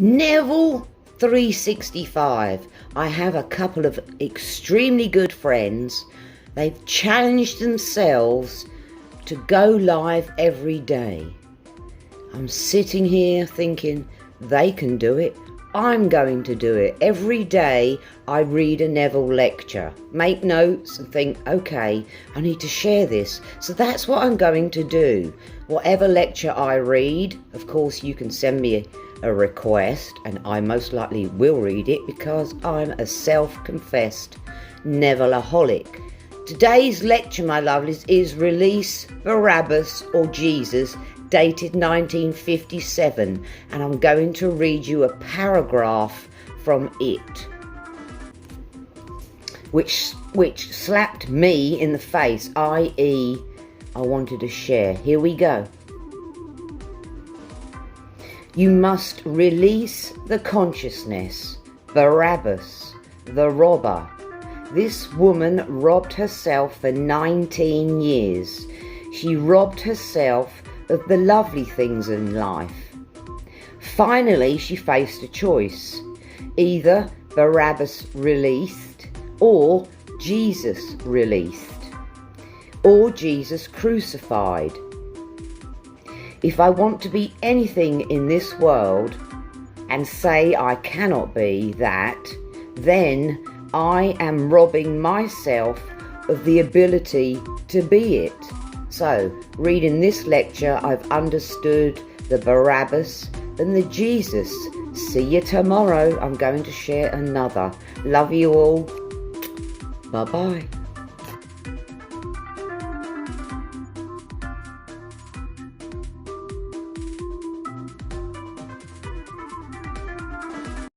Neville 365. I have a couple of extremely good friends. They've challenged themselves to go live every day. I'm sitting here thinking they can do it. I'm going to do it. Every day I read a Neville lecture, make notes and think, okay, I need to share this. So that's what I'm going to do. Whatever lecture I read, of course you can send me a request and I most likely will read it because I'm a self-confessed Nevilleaholic. Today's lecture, my lovelies, is Release Barabbas or Jesus, dated 1957, and I'm going to read you a paragraph from it, which slapped me in the face, i.e. I wanted to share. Here we go. You must release the consciousness. Barabbas, the robber. This woman robbed herself for 19 years. She robbed herself of the lovely things in life. Finally, she faced a choice. Either Barabbas released, or Jesus released, or Jesus crucified. If I want to be anything in this world and say I cannot be that, then I am robbing myself of the ability to be it. So, reading this lecture, I've understood the Barabbas and the Jesus. See you tomorrow. I'm going to share another. Love you all. Bye-bye.